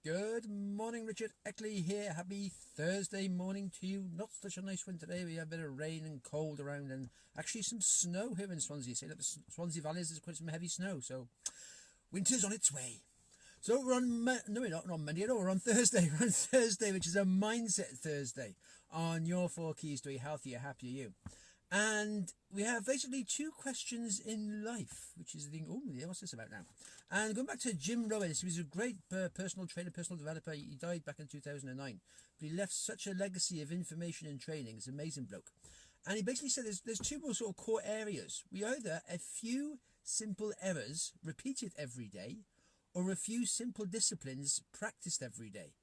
Good morning, Richard Eckley here. Happy Thursday morning to you. Not such a nice one today. We have a bit of rain and cold around and actually some snow here in Swansea. Say that the Swansea Valley is quite some heavy snow, so winter's on its way. So we're on, no, we're not on Monday at all. We're on Thursday. We're on Thursday, which is a Mindset Thursday on your 4 keys to a healthier, happier you. And we have basically 2 questions in life, which is the thing. Oh, yeah, what's this about now? And going back to Jim Rohn, he was a great personal trainer, personal developer. He died back in 2009, but he left such a legacy of information and training. It's an amazing bloke. And he basically said there's 2 more sort of core areas. We either a few simple errors repeated every day, or a few simple disciplines practiced every day.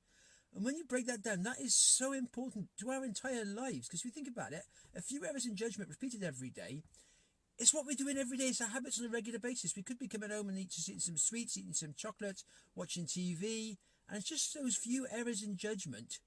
And when you break that down, that is so important to our entire lives. Because if you think about it, a few errors in judgment repeated every day, it's what we're doing every day. It's our habits on a regular basis. We could be coming home and eating some sweets, eating some chocolate, watching TV. And it's just those few errors in judgment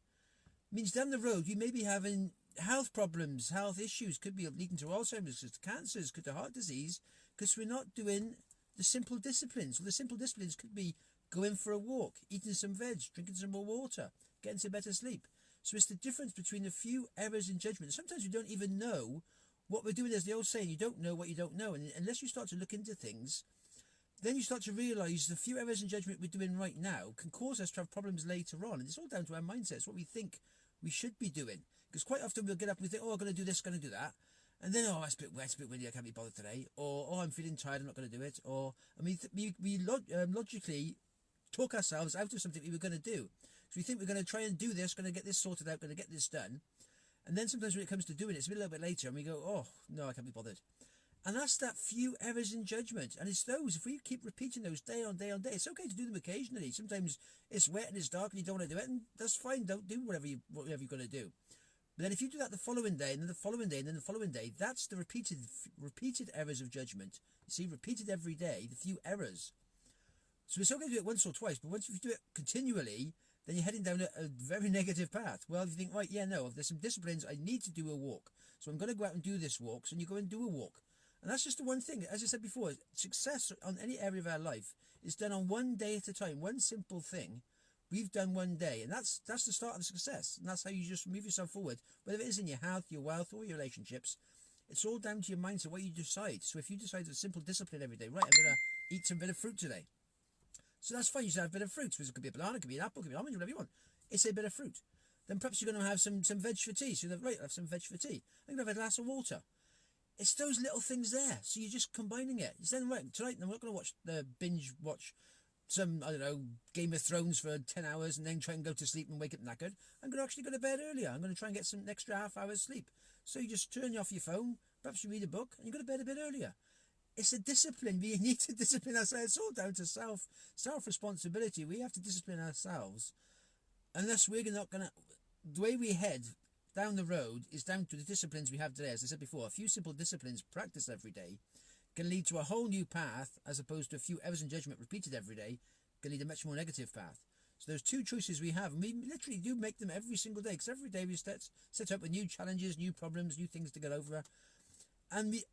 means down the road you may be having health problems, health issues. Could be leading to Alzheimer's, to cancers, could to heart disease. Because we're not doing the simple disciplines. Well, the simple disciplines could be going for a walk, eating some veg, drinking some more water, getting some better sleep. So it's the difference between a few errors in judgment. Sometimes we don't even know what we're doing. There's the old saying, you don't know what you don't know. And unless you start to look into things, then you start to realise the few errors in judgment we're doing right now can cause us to have problems later on. And it's all down to our mindset. It's what we think we should be doing. Because quite often we'll get up and we think, oh, I'm going to do this, going to do that. And then, oh, it's a bit wet, it's a bit windy, I can't be bothered today. Or, oh, I'm feeling tired, I'm not going to do it. Or, I mean, we logically talk ourselves out of something we were going to do. So we think we're going to try and do this, going to get this sorted out, going to get this done. And then sometimes when it comes to doing it, it's a little bit later and we go, oh, no, I can't be bothered. And that's that few errors in judgment. And it's those, if we keep repeating those day on day on day, it's okay to do them occasionally. Sometimes it's wet and it's dark and you don't want to do it, and that's fine. Don't do whatever you're going to do. But then if you do that the following day, and then the following day, and then the following day, that's the repeated errors of judgment. You see, repeated every day, the few errors. So it's okay to do it once or twice, but once you do it continually, then you're heading down a very negative path. Well, if you think, right, yeah, no, there's some disciplines, I need to do a walk. So I'm going to go out and do this walk. So you go and do a walk. And that's just the one thing. As I said before, success on any area of our life is done on one day at a time. One simple thing we've done one day. And that's the start of the success. And that's how you just move yourself forward. Whether it is in your health, your wealth, or your relationships, it's all down to your mindset, what you decide. So if you decide a simple discipline every day, right, I'm going to eat some bit of fruit today. So that's fine, you should have a bit of fruit. So it could be a banana, it could be an apple, it could be an almond, whatever you want. It's a bit of fruit. Then perhaps you're going to have some veg for tea. So you're right, I'll have some veg for tea. I'm going to have a glass of water. It's those little things there. So you're just combining it. You're saying, right, tonight I'm not going to binge watch some, I don't know, Game of Thrones for 10 hours and then try and go to sleep and wake up knackered. I'm going to actually go to bed earlier. I'm going to try and get some extra half hours sleep. So you just turn off your phone, perhaps you read a book, and you go to bed a bit earlier. It's a discipline. We need to discipline ourselves. It's all down to self-responsibility. We have to discipline ourselves. Unless we're not going to... The way we head down the road is down to the disciplines we have today. As I said before, a few simple disciplines practiced every day can lead to a whole new path, as opposed to a few errors in judgment repeated every day can lead to a much more negative path. So there's 2 choices we have, and we literally do make them every single day, because every day we set up with new challenges, new problems, new things to get over. And we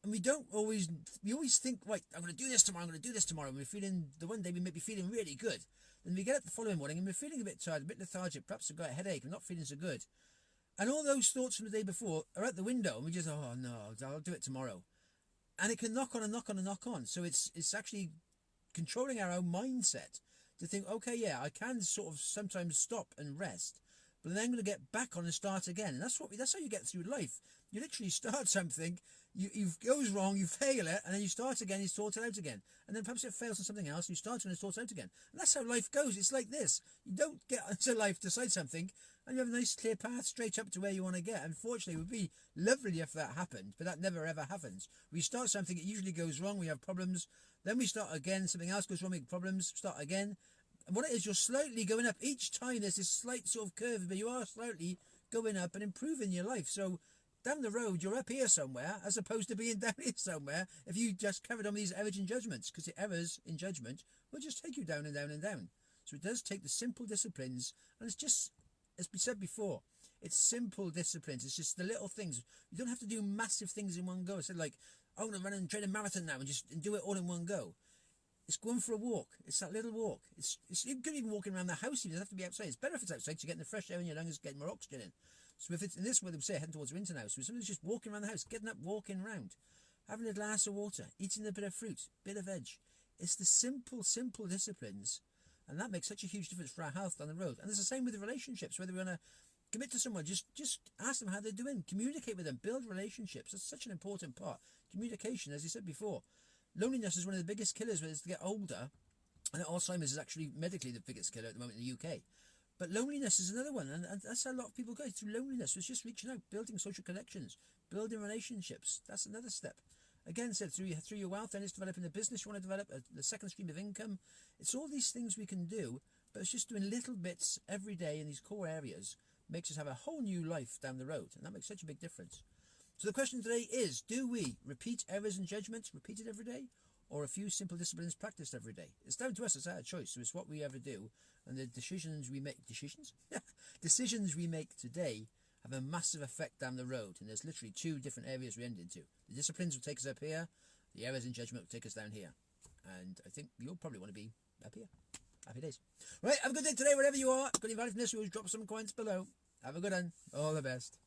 always think, right, I'm going to do this tomorrow, and we're feeling, the one day we may be feeling really good. Then we get up the following morning and we're feeling a bit tired, a bit lethargic, perhaps we've got a headache, and not feeling so good. And all those thoughts from the day before are out the window, and we just, oh no, I'll do it tomorrow. And it can knock on and knock on and knock on. So it's actually controlling our own mindset to think, okay, yeah, I can sort of sometimes stop and rest, but then I'm going to get back on and start again. And that's how you get through life. You literally start something, it goes wrong, you fail it, and then you start again, you sort it out again. And then perhaps it fails on something else, and you start and sort it out again. And that's how life goes. It's like this. You don't get into life, decide something, and you have a nice clear path straight up to where you want to get. Unfortunately, it would be lovely if that happened, but that never ever happens. We start something, it usually goes wrong, we have problems, then we start again, something else goes wrong, we have problems, start again. And what it is, you're slightly going up. Each time there's this slight sort of curve, but you are slightly going up and improving your life. So down the road, you're up here somewhere, as opposed to being down here somewhere, if you just carried on with these errors in judgments, because the errors in judgment will just take you down and down and down. So it does take the simple disciplines, and it's just, as we said before, it's simple disciplines. It's just the little things. You don't have to do massive things in one go. I said, like, I'm going to run and train a marathon now and do it all in one go. It's going for a walk. It's that little walk. You could even walking around the house. You don't have to be outside. It's better if it's outside to get in the fresh air in your lungs, getting more oxygen in. So if it's in this way, they would say heading towards winter now. So if somebody's just walking around the house, getting up, walking around, having a glass of water, eating a bit of fruit, bit of veg. It's the simple disciplines, and that makes such a huge difference for our health down the road. And it's the same with the relationships. Whether we want to commit to someone, just ask them how they're doing, communicate with them, build relationships. That's such an important part. Communication, as you said before. Loneliness is one of the biggest killers as they get older, and Alzheimer's is actually medically the biggest killer at the moment in the UK. But loneliness is another one, and that's how a lot of people go through loneliness. It's just reaching out, building social connections, building relationships. That's another step. Again, said through your wealth, and it's developing a business you want to develop, the second stream of income. It's all these things we can do, but it's just doing little bits every day in these core areas makes us have a whole new life down the road, and that makes such a big difference. So the question today is, do we repeat errors and judgments repeated every day, or a few simple disciplines practiced every day? It's down to us. It's our choice. So it's what we ever do, and the decisions we make decisions we make today have a massive effect down the road. And there's literally two different areas we end into. The disciplines will take us up here, the errors and judgment will take us down here. And I think you'll probably want to be up here. Happy days. Right, have a good day today wherever you are. Got any value from this? We'll drop some comments below. Have a good one. All the best.